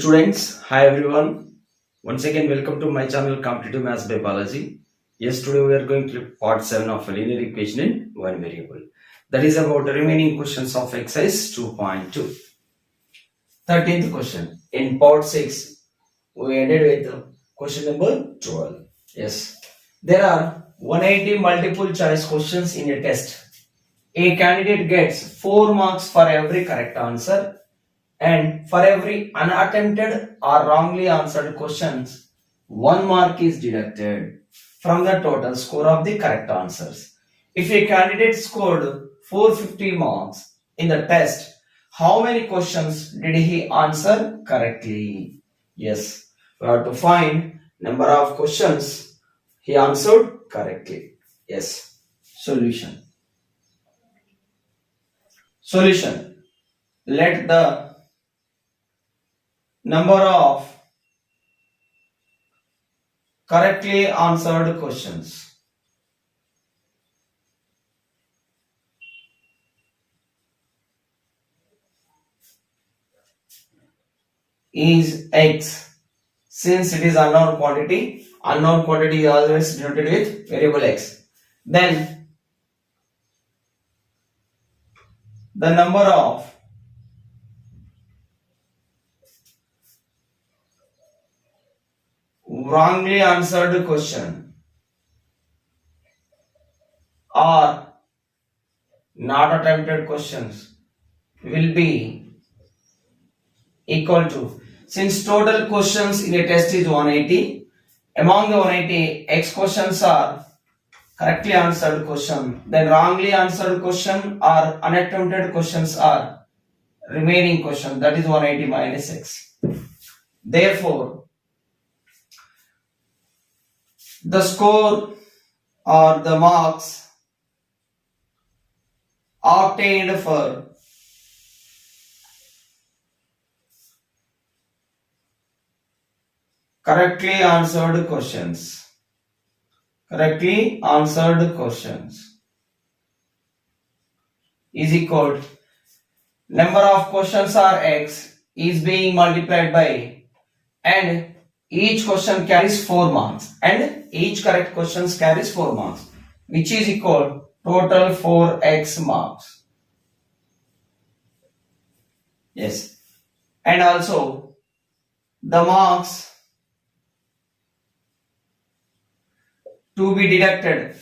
students, hi everyone. Once again, welcome to my channel Competitive Maths by Balaji. Yes, today we are going to part 7 of a linear equation in one variable. That is about the remaining questions of exercise 2.2. 13th question. In part 6, we ended with question number 12. Yes, there are 180 multiple choice questions in a test. A candidate gets 4 marks for every correct answer. And for every unattempted or wrongly answered questions, 1 mark is deducted from the total score of the correct answers. If a candidate scored 450 marks in the test, how many questions did he answer correctly? Yes, we have to find number of questions he answered correctly. Yes, solution. Solution. Let the number of correctly answered questions is x. Since it is unknown quantity is always denoted with variable x. Then the number of wrongly answered question or not attempted questions will be equal to, since total questions in a test is 180, among the 180 x questions are correctly answered question, then wrongly answered question or unattempted questions are remaining question, that is 180 minus x. Therefore, the score or the marks obtained for correctly answered questions is equal to number of questions are x is being multiplied by, and each question carries 4 marks and each correct question carries 4 marks, which is equal total 4x marks. Yes, and also the marks to be deducted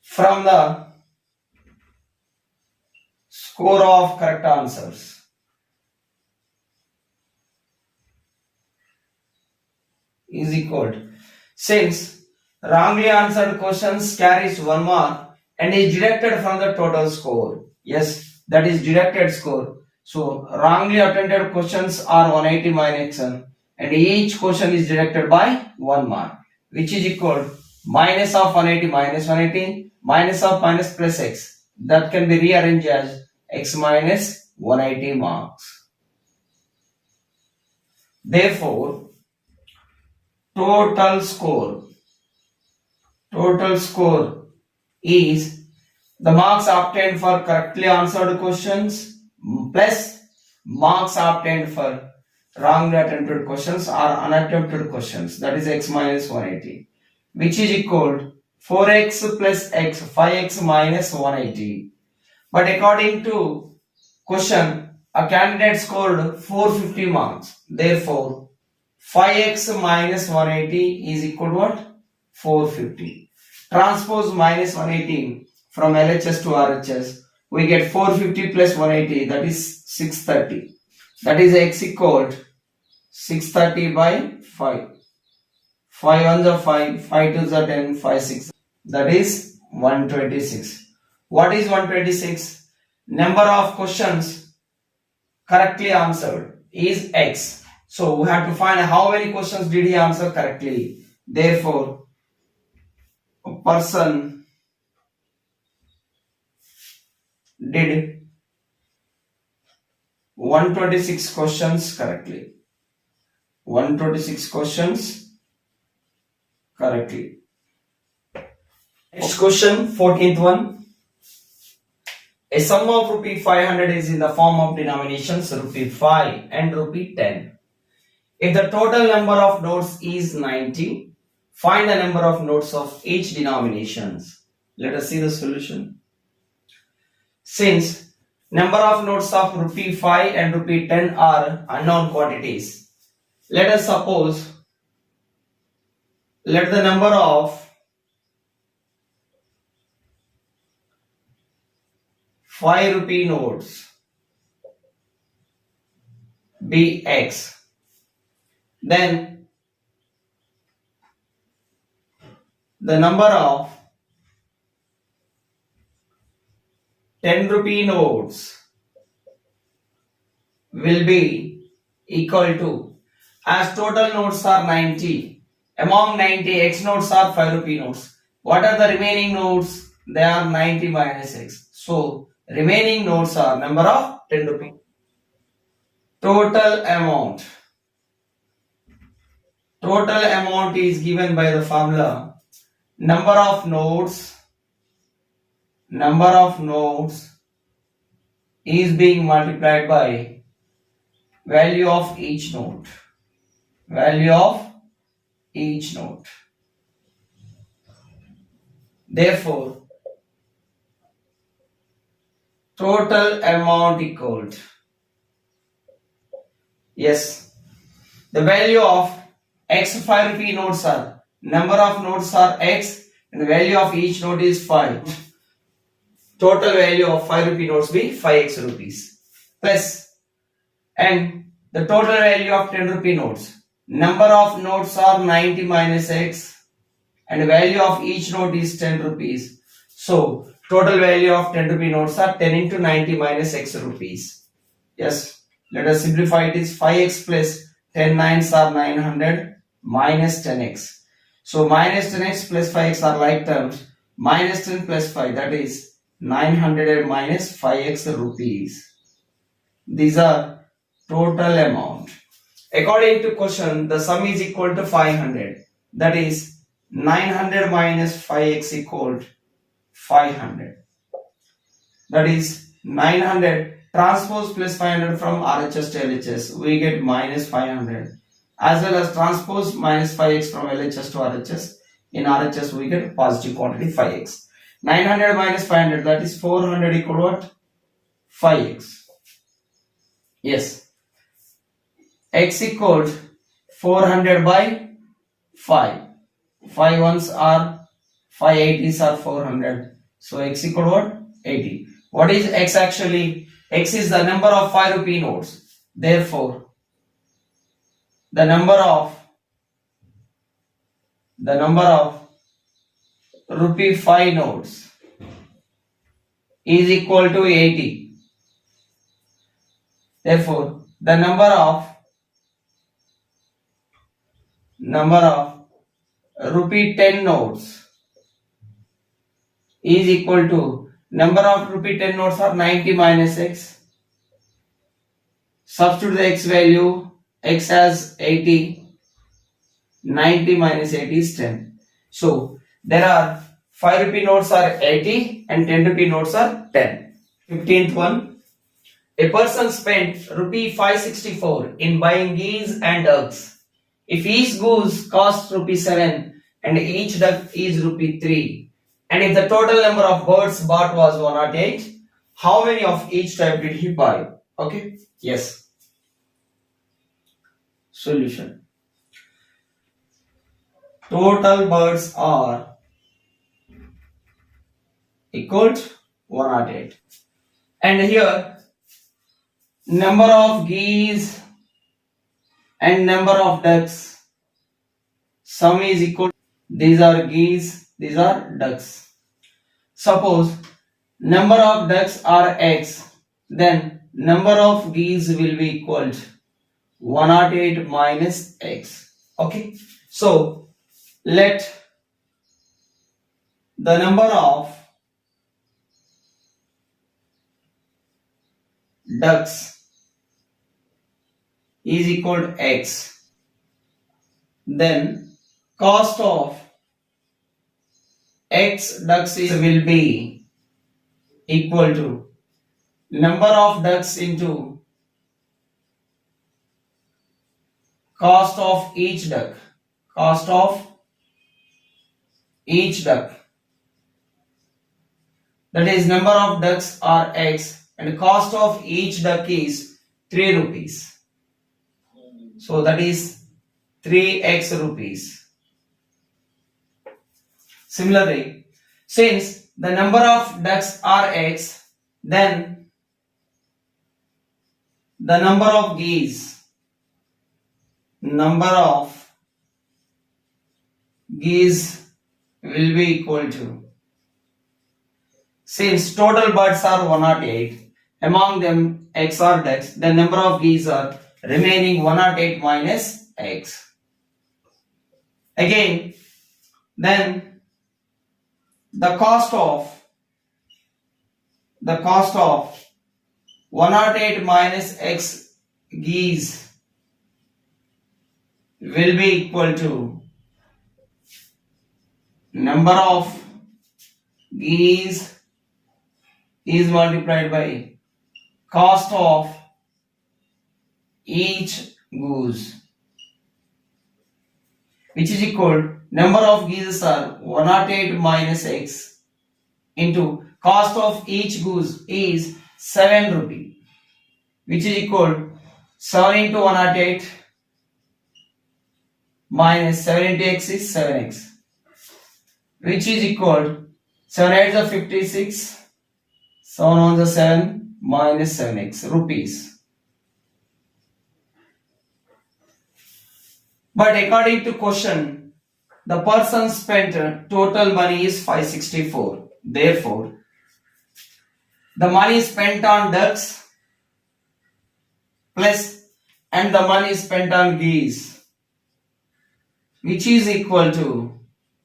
from the score of correct answers is equal to, since wrongly answered questions carries 1 mark and is deducted from the total score. Yes, that is deducted score. So wrongly attempted questions are 180 minus x, and each question is deducted by 1 mark, which is equal to minus of 180 minus 180 minus of minus plus x. That can be rearranged as x minus 180 marks. Therefore, total score is the marks obtained for correctly answered questions plus marks obtained for wrongly attempted questions or unattempted questions, that is x minus 180, which is equal to 4x plus x, 5x minus 180. But according to question, a candidate scored 450 marks. Therefore, 5x minus 180 is equal to what? 450. Transpose minus 180 from LHS to RHS. We get 450 plus 180, that is 630. That is x equal to 630 by 5. 5 ones are 5, 5 twos are 10, 5 6. That is 126. What is 126? Number of questions correctly answered is x. So we have to find how many questions did he answer correctly. Therefore, a person did 126 questions correctly. 126 questions correctly. Next question, 14th one. A sum of rupee 500 is in the form of denominations rupee 5 and rupee 10. If the total number of notes is 90, find the number of notes of each denominations. Let us see the solution. Since number of notes of rupee 5 and rupee 10 are unknown quantities, let us suppose let the number of 5 rupee notes be X. Then the number of 10 rupee notes will be equal to, as total notes are 90, among 90 X notes are 5 rupee notes. What are the remaining notes? They are 90 minus X. So remaining notes are number of 10 rupee. Total amount is given by the formula number of notes is being multiplied by value of each note. Therefore, total amount equaled, yes, the value of X 5 rupee notes are, number of notes are X and the value of each note is 5. Total value of 5 rupee notes be 5x rupees, plus, and the total value of 10 rupee notes, number of notes are 90 minus X and the value of each note is 10 rupees. So total value of 10 rupee notes are 10 into 90 minus X rupees. Yes, let us simplify it. Is 5x plus 10 nines are 900 minus 10x. So minus 10x plus 5x are like terms. Minus 10 plus 5, that is 900 minus 5x rupees. These are total amount. According to question, the sum is equal to 500. That is 900 minus 5x equal to 500. That is 900 transpose plus 500 from RHS to LHS. We get minus 500. As well as transpose minus 5x from LHS to RHS. In RHS we get positive quantity 5x. 900 minus 500, that is 400 equal to what? 5x. Yes. X equal 400 by 5. 5 ones are 5 80s are 400. So x equal to what? 80. What is x actually? X is the number of 5 rupee notes. Therefore, the number of rupee 5 notes is equal to 80. Therefore, the number of rupee 10 notes is equal to, number of rupee 10 notes are 90 minus x. Substitute the x value, x as 80, 90 minus 80 is 10. So there are 5 rupee notes are 80 and 10 rupee notes are 10. 15th one. A person spent rupee 564 in buying geese and ducks. If each goose costs rupee 7 and each duck is rupee 3, and if the total number of birds bought was 108, how many of each type did he buy? Okay, yes. Solution. Total birds are equal to 108. And here, number of geese and number of ducks, sum is equal. These are geese, these are ducks. Suppose number of ducks are x, then number of geese will be equal to 108 minus x. Okay, so let the number of ducks is equal to x, then cost of x ducks will be equal to number of ducks into cost of each duck. Cost of each duck. That is, number of ducks are X and cost of each duck is 3 rupees. So that is 3x rupees. Similarly, since the number of ducks are X, then the number of geese will be equal to, since total birds are 108, among them X are ducks, the number of geese are remaining 108 minus X. Again, then the cost of 108 minus X geese will be equal to number of geese is multiplied by cost of each goose, which is equal, number of geese are 108 minus X into cost of each goose is 7 rupee, which is equal 7 into 108 minus 7 into X is 7x, which is equal 7 8s are 56, 7 1s are 7 minus 7x rupees. But according to question, the person spent total money is 564. Therefore, the money spent on ducks plus and the money spent on geese, which is equal to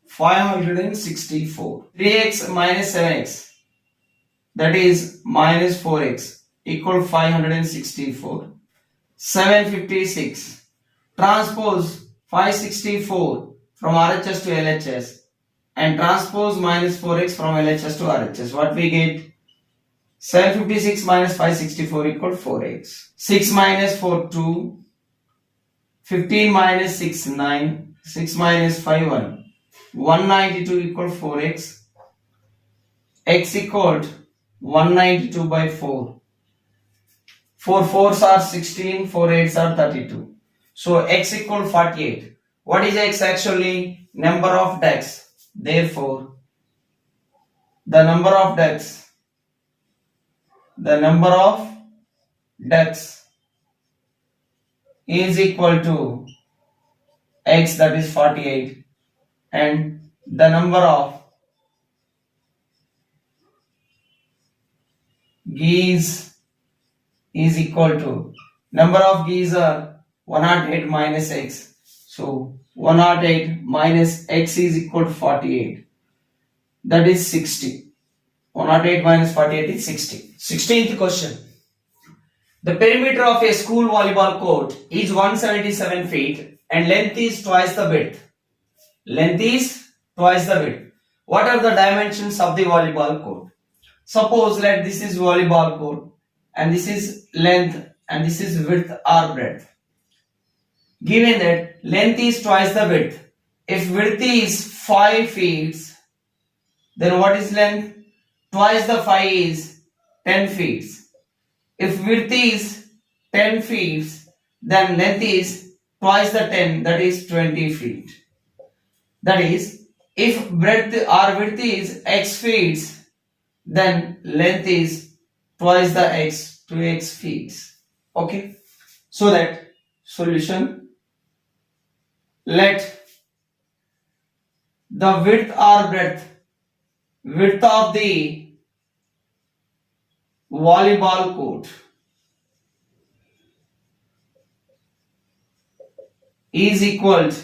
564. 3x minus 7x, that is minus 4x, equal 564. 756. Transpose 564 from RHS to LHS and transpose minus 4x from LHS to RHS. What we get? 756 minus 564 equal 4x. 6 minus 4 2. 15 minus 6 9. 6 minus 5 1. 192 equal 4x. X equal 192 by 4. 4 4s are 16, 4 8s are 32. So X equal 48. What is X actually? Number of ducks. Therefore, the number of ducks is equal to X, that is 48, and the number of geese is equal to, number of geese are 108 minus X. So 108 minus X is equal to 48. That is 60. 108 minus 48 is 60. 16th question. The perimeter of a school volleyball court is 177 feet and length is twice the width. What are the dimensions of the volleyball court? Suppose that this is volleyball court and this is length and this is width or breadth. Given that length is twice the width, if width is 5 feet, then what is length? Twice the 5 is 10 feet. If width is 10 feet, then length is twice the 10, that is 20 feet. That is, if breadth or width is x feet, then length is twice the x, 2x feet. Okay, so that solution, let the width or width of the volleyball court is equal to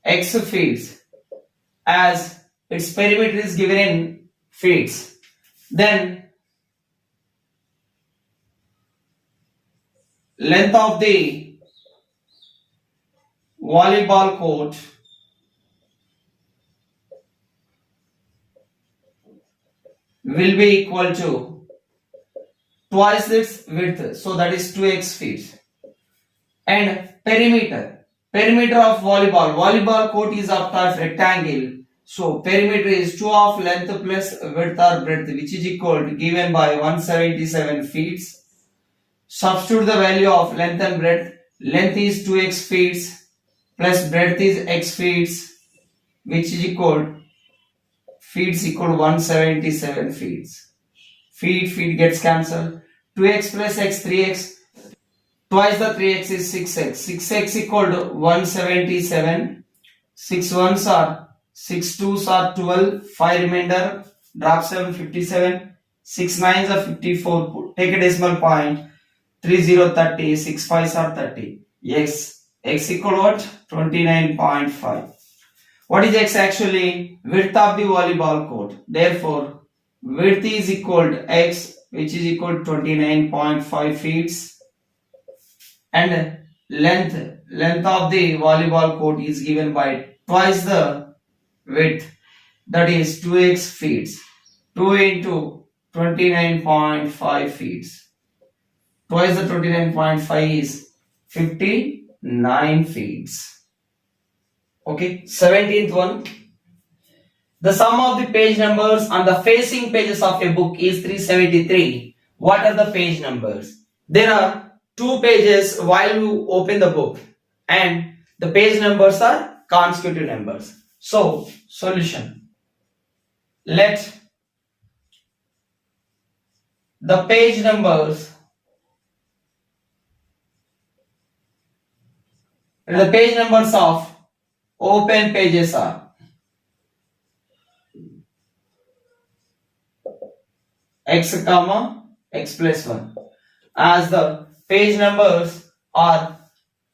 x feet, as its perimeter is given in feet. Then length of the volleyball court will be equal to twice its width, so that is 2x feet. And perimeter of volleyball court is of type rectangle, so perimeter is 2 of length plus width or breadth, which is equal to given by 177 feet. Substitute the value of length and breadth. Length is 2x feet plus breadth is x feet, which is equal feet equal 177 feet. Feet gets cancelled. 2x plus x 3x. Twice the 3x is 6x. 6x equal to 177. 6 ones are 6 twos are 12. 5 remainder. Drop 7 57. 6 nines are 54. Take a decimal point. 30 30. 6 fives are 30. X equal what? 29.5. What is x actually? Width of the volleyball court. Therefore, width is equal to x, which is equal to 29.5 feet. And length of the volleyball court is given by twice the width, that is 2x feet. 2 into 29.5 feet. Twice the 29.5 is 59 feet. Okay, 17th one. The sum of the page numbers on the facing pages of a book is 373. What are the page numbers? There are 2 pages while you open the book, and the page numbers are consecutive numbers. So, solution. Let the page numbers of open pages are x comma x plus 1, as the page numbers are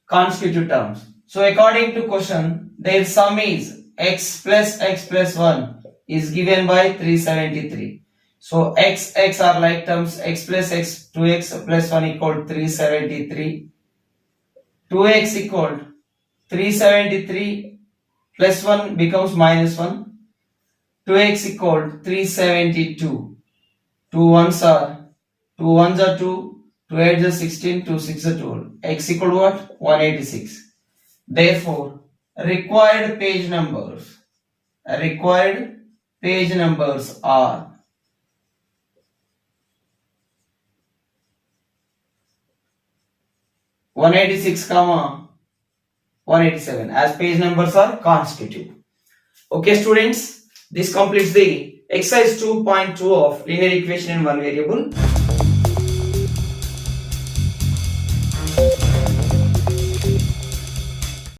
consecutive terms. So according to question, their sum is x plus 1 is given by 373. So x are like terms, x plus x, 2x plus 1 equal 373. 2x equal 373 plus 1 becomes minus 1. 2x equal 372. 2 ones are 2 ones are 2, 2 8s are 16, 2 6 are 12. X equal what? 186. Therefore, required page numbers are 186, 187, as page numbers are consecutive. Okay, students, this completes the exercise 2.2 of linear equation in one variable.